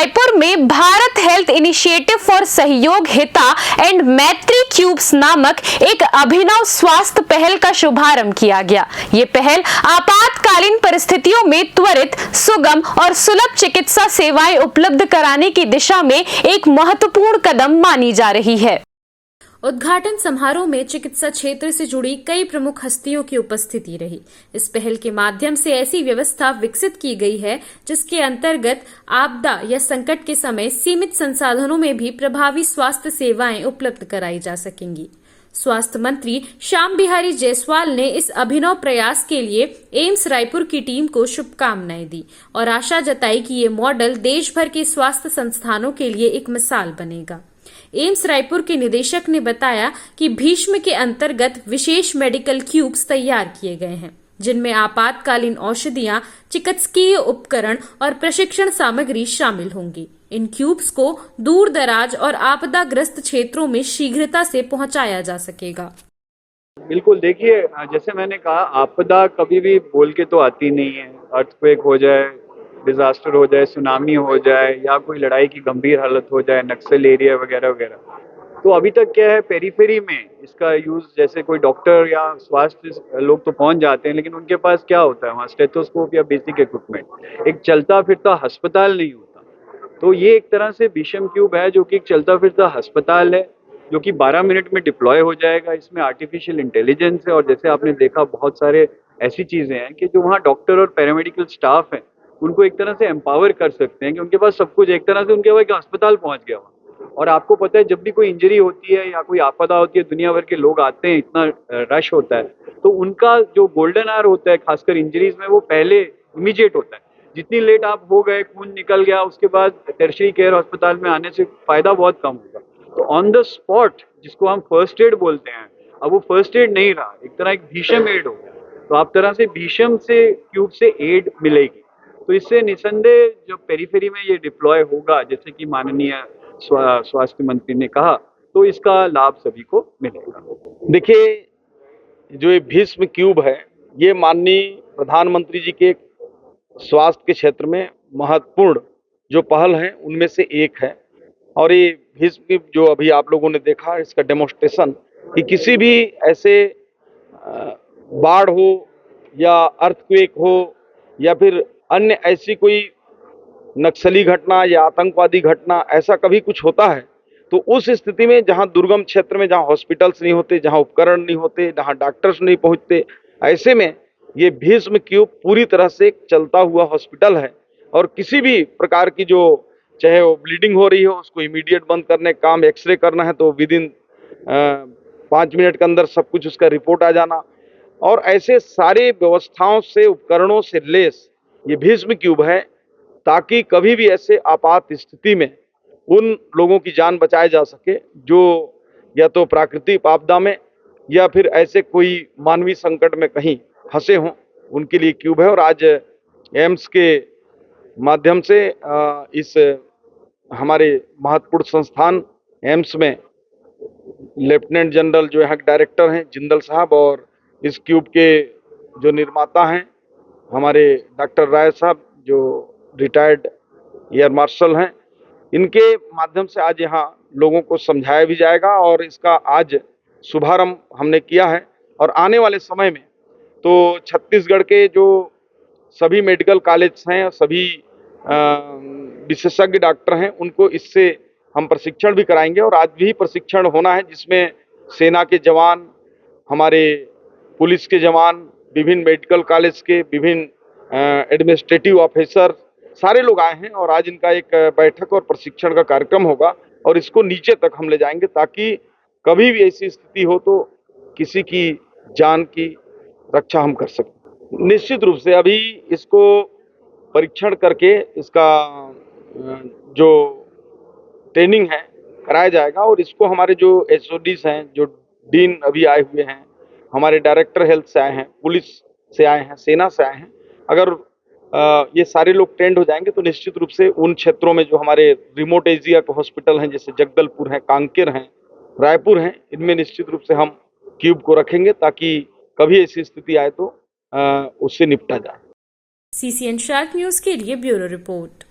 रायपुर में Bharat health initiative for सहयोग हिता एंड मैत्री क्यूब्स नामक एक अभिनव स्वास्थ्य पहल का शुभारंभ किया गया। ये पहल आपातकालीन परिस्थितियों में त्वरित, सुगम और सुलभ चिकित्सा सेवाएं उपलब्ध कराने की दिशा में एक महत्वपूर्ण कदम मानी जा रही है। उद्घाटन समारोह में चिकित्सा क्षेत्र से जुड़ी कई प्रमुख हस्तियों की उपस्थिति रही। इस पहल के माध्यम से ऐसी व्यवस्था विकसित की गई है जिसके अंतर्गत आपदा या संकट के समय सीमित संसाधनों में भी प्रभावी स्वास्थ्य सेवाएं उपलब्ध कराई जा सकेंगी। स्वास्थ्य मंत्री श्याम बिहारी जायसवाल ने इस अभिनव प्रयास के लिए एम्स रायपुर की टीम को शुभकामनाएं दी और आशा जताई कि ये मॉडल देश भर के स्वास्थ्य संस्थानों के लिए एक मिसाल बनेगा। एम्स रायपुर के निदेशक ने बताया कि भीष्म के अंतर्गत विशेष मेडिकल क्यूब्स तैयार किए गए हैं, जिनमें आपातकालीन औषधियां, चिकित्सकीय उपकरण और प्रशिक्षण सामग्री शामिल होंगी। इन क्यूब्स को दूर दराज और आपदाग्रस्त क्षेत्रों में शीघ्रता से पहुंचाया जा सकेगा। बिल्कुल, देखिए, जैसे मैंने कहा, आपदा कभी भी बोल के तो आती नहीं है। अर्थक्वेक हो जाए, डिजास्टर हो जाए, सुनामी हो जाए या कोई लड़ाई की गंभीर हालत हो जाए, नक्सल एरिया वगैरह वगैरह। तो अभी तक क्या है, पेरीफेरी में इसका यूज, जैसे कोई डॉक्टर या स्वास्थ्य लोग तो पहुंच जाते हैं, लेकिन उनके पास क्या होता है वहाँ, स्टेथोस्कोप या बेसिक इक्विपमेंट, एक चलता फिरता अस्पताल नहीं होता। तो ये एक तरह से भीष्म क्यूब है, जो कि एक चलता फिरता अस्पताल है, जो कि 12 मिनट में डिप्लॉय हो जाएगा। इसमें आर्टिफिशियल इंटेलिजेंस है और जैसे आपने देखा, बहुत सारे ऐसी चीजें हैं कि जो वहाँ डॉक्टर और पैरामेडिकल स्टाफ है उनको एक तरह से एम्पावर कर सकते हैं कि उनके पास सब कुछ, एक तरह से उनके पास एक अस्पताल पहुंच गया वहाँ। और आपको पता है, जब भी कोई इंजरी होती है या कोई आपदा होती है, दुनिया भर के लोग आते हैं, इतना रश होता है, तो उनका जो गोल्डन आवर होता है, खासकर इंजरीज में, वो पहले इमीडिएट होता है। जितनी लेट आप हो गए, खून निकल गया, उसके बाद टर्शरी केयर अस्पताल में आने से फायदा बहुत कम होगा। तो ऑन द स्पॉट, जिसको हम फर्स्ट एड बोलते हैं, अब वो फर्स्ट एड नहीं रहा, एक तरह एक भीषम एड हो गया। तो आप तरह से भीषम से क्यूब से एड मिलेगी। तो इससे निसंदेह जो पेरीफेरी में ये डिप्लॉय होगा, जैसे कि माननीय स्वास्थ्य मंत्री ने कहा, तो इसका लाभ सभी को मिलेगा। देखिए, जो ये भीष्म क्यूब है, ये माननीय प्रधानमंत्री जी के स्वास्थ्य के क्षेत्र में महत्वपूर्ण जो पहल है उनमें से एक है। और ये भीष्म क्यूब जो अभी आप लोगों ने देखा, इसका डेमोन्स्ट्रेशन कि किसी भी ऐसे बाढ़ हो या अर्थक्वेक हो या फिर अन्य ऐसी कोई नक्सली घटना या आतंकवादी घटना, ऐसा कभी कुछ होता है तो उस स्थिति में जहां दुर्गम क्षेत्र में, जहां हॉस्पिटल्स नहीं होते, जहां उपकरण नहीं होते, जहां डॉक्टर्स नहीं पहुंचते, ऐसे में ये भीष्म क्यूब पूरी तरह से एक चलता हुआ हॉस्पिटल है। और किसी भी प्रकार की, जो चाहे वो ब्लीडिंग हो रही हो, उसको इमीडिएट बंद करने का काम, एक्सरे करना है तो विदिन 5 मिनट के अंदर सब कुछ उसका रिपोर्ट आ जाना, और ऐसे सारे व्यवस्थाओं से, उपकरणों से लेस ये भीष्म क्यूब है, ताकि कभी भी ऐसे आपात स्थिति में उन लोगों की जान बचाई जा सके जो या तो प्राकृतिक आपदा में या फिर ऐसे कोई मानवीय संकट में कहीं फंसे हों, उनके लिए क्यूब है। और आज एम्स के माध्यम से इस हमारे महत्वपूर्ण संस्थान एम्स में लेफ्टिनेंट जनरल जो यहाँ डायरेक्टर हैं जिंदल साहब, और इस क्यूब के जो निर्माता हैं हमारे डॉक्टर राय साहब, जो रिटायर्ड एयर मार्शल हैं, इनके माध्यम से आज यहाँ लोगों को समझाया भी जाएगा। और इसका आज शुभारंभ हमने किया है। और आने वाले समय में तो छत्तीसगढ़ के जो सभी मेडिकल कॉलेज हैं, सभी विशेषज्ञ डॉक्टर हैं, उनको इससे हम प्रशिक्षण भी कराएंगे। और आज भी प्रशिक्षण होना है, जिसमें सेना के जवान, हमारे पुलिस के जवान, विभिन्न मेडिकल कॉलेज के विभिन्न एडमिनिस्ट्रेटिव ऑफिसर, सारे लोग आए हैं। और आज इनका एक बैठक और प्रशिक्षण का कार्यक्रम होगा और इसको नीचे तक हम ले जाएंगे, ताकि कभी भी ऐसी स्थिति हो तो किसी की जान की रक्षा हम कर सकें। निश्चित रूप से अभी इसको परीक्षण करके इसका जो ट्रेनिंग है कराया जाएगा। और इसको हमारे जो HODs हैं, जो डीन अभी आए हुए हैं, हमारे डायरेक्टर हेल्थ से आए हैं, पुलिस से आए हैं, सेना से आए हैं, अगर ये सारे लोग ट्रेंड हो जाएंगे तो निश्चित रूप से उन क्षेत्रों में जो हमारे रिमोट एरिया के हॉस्पिटल हैं, जैसे जगदलपुर हैं, कांकेर हैं, रायपुर हैं, इनमें निश्चित रूप से हम क्यूब को रखेंगे, ताकि कभी ऐसी स्थिति आए तो उससे निपटा जाए। CCN शार्प न्यूज के लिए ब्यूरो रिपोर्ट।